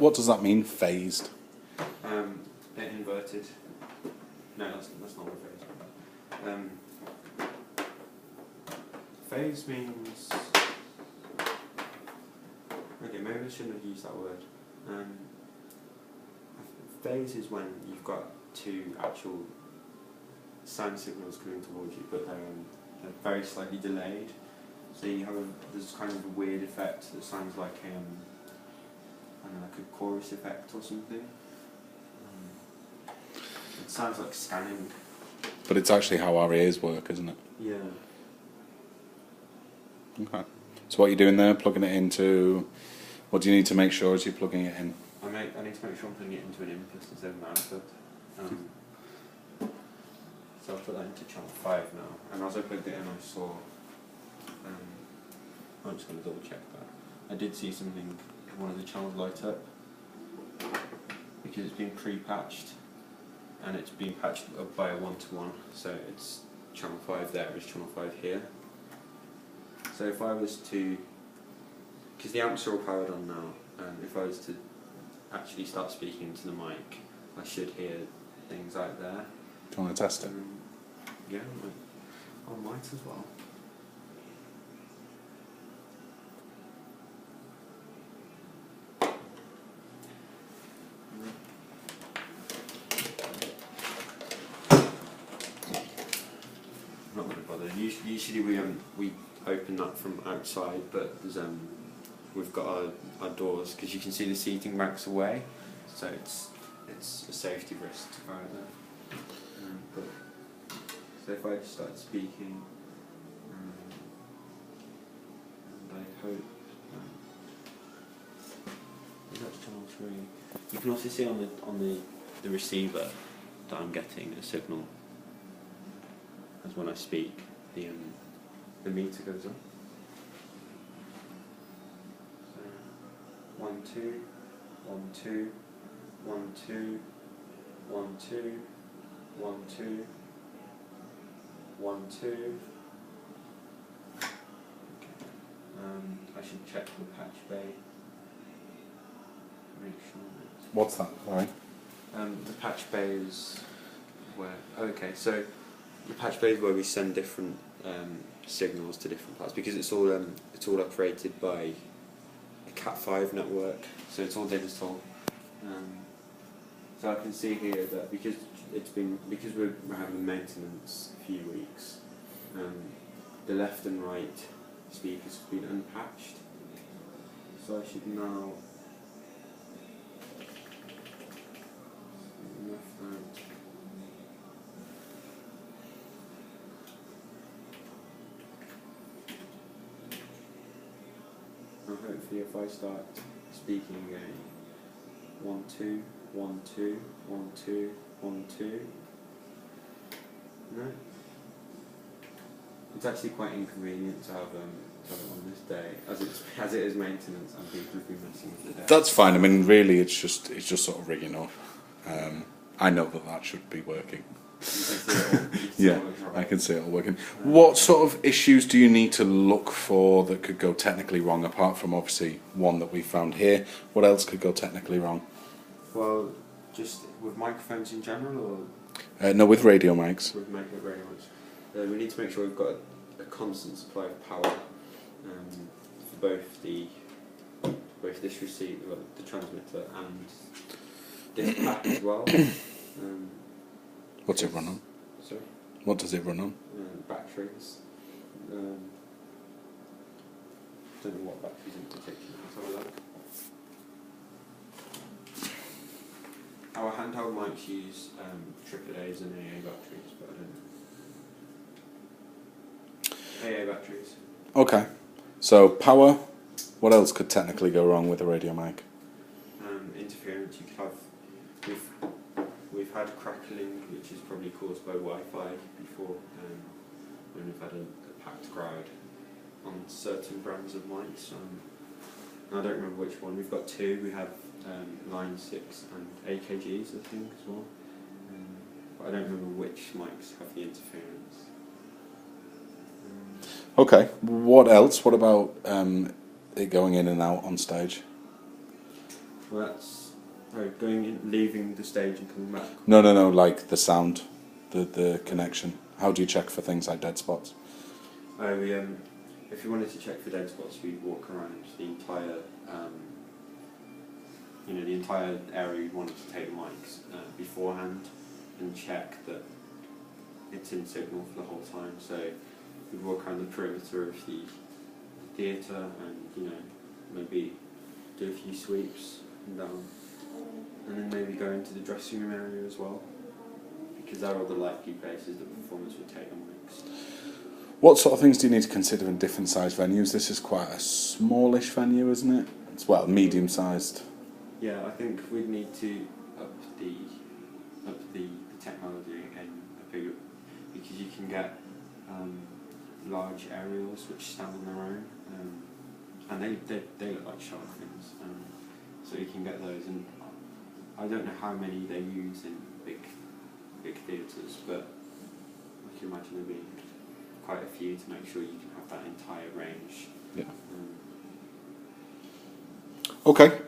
What does that mean, phased? Inverted. No, that's not what phase. Phase means. Okay, maybe I shouldn't have used that word. Phase is when you've got two actual sound signals coming towards you, but they're very slightly delayed. So you have there's kind of a weird effect that sounds like I don't know, like a chorus effect or something. It sounds like scanning. But it's actually how our ears work, isn't it? Yeah. Okay. So what are you doing there? Plugging it into... What do you need to make sure as you're plugging it in? I need to make sure I'm putting it into an input instead of an output. So I'll put that into channel 5 now. And as I plugged it in, I saw... I'm just going to double check that. I did see something, one of the channels light up, because it's been pre-patched, and it's been patched up by a 1-to-1, so it's channel 5 there is channel 5 here. So if I was to, because the amps are all powered on now, if I was to actually start speaking to the mic, I should hear things out there. Do you want to test it? Yeah, I might as well. I'm not going to bother. Usually we open that from outside, but there's we've got our doors, because you can see the seating banks away, so it's a safety risk to go out there. So if I just start speaking, and I hope that's channel 3. You can also see on the receiver that I'm getting a signal as when I speak, the meter goes up. So 1 2 1 2 1 2 1 2 1 2 1 2. I should check the patch bay. Make sure that. What's that? Sorry. The patch bay is where. Okay, so the patch bay is where we send different signals to different parts, because it's all operated by a Cat5 network, so it's all digital. So I can see here that because we're having maintenance a few weeks, the left and right speakers have been unpatched. So I should now left out. And hopefully if I start speaking again, 1 2 1 2 1 2 1 2. No. It's actually quite inconvenient to have it on this day, as it is maintenance, and people have been messing with the day. That's fine. I mean, really, it's just sort of rigging up. I know that should be working. Yeah, I can see it all working. What sort of issues do you need to look for that could go technically wrong, apart from obviously one that we found here? What else could go technically wrong? Well, just with microphones in general, or no, with radio mics. with radio mics, we need to make sure we've got a constant supply of power for both this receiver, the transmitter, and this pack as well. What's it run on? Sorry? What does it run on? Batteries. Don't know what batteries in particular. Let's have a look. Our handheld mics use AAAs and AA batteries, but I don't know. AA batteries. Okay. So power. What else could technically go wrong with a radio mic? Interference. You could have. We've had crackling, which is probably caused by Wi-Fi before, when we've had a packed crowd on certain brands of mics. I don't remember which one. We've got two. We have Line 6 and AKGs, I think, as well. But I don't remember which mics have the interference. Okay. What else? What about it going in and out on stage? Well, that's going in, leaving the stage and coming back. No, like the sound, the connection. How do you check for things like dead spots? If you wanted to check for dead spots, we'd walk around the entire, the entire area you wanted to take the mics beforehand and check that it's in signal for the whole time. So we'd walk around the perimeter of the theatre and maybe do a few sweeps and down, and then maybe go into the dressing room area as well, because they're all the likely places that performers would take the mics. What sort of things do you need to consider in different sized venues? This is quite a smallish venue, isn't it? It's medium sized. Yeah, I think we'd need to up the technology and a bigger, because you can get large aerials which stand on their own, and they look like shark fins. So you can get those, and I don't know how many they use in big theatres, but I can imagine there being quite a few to make sure you can have that entire range. Yeah. Okay.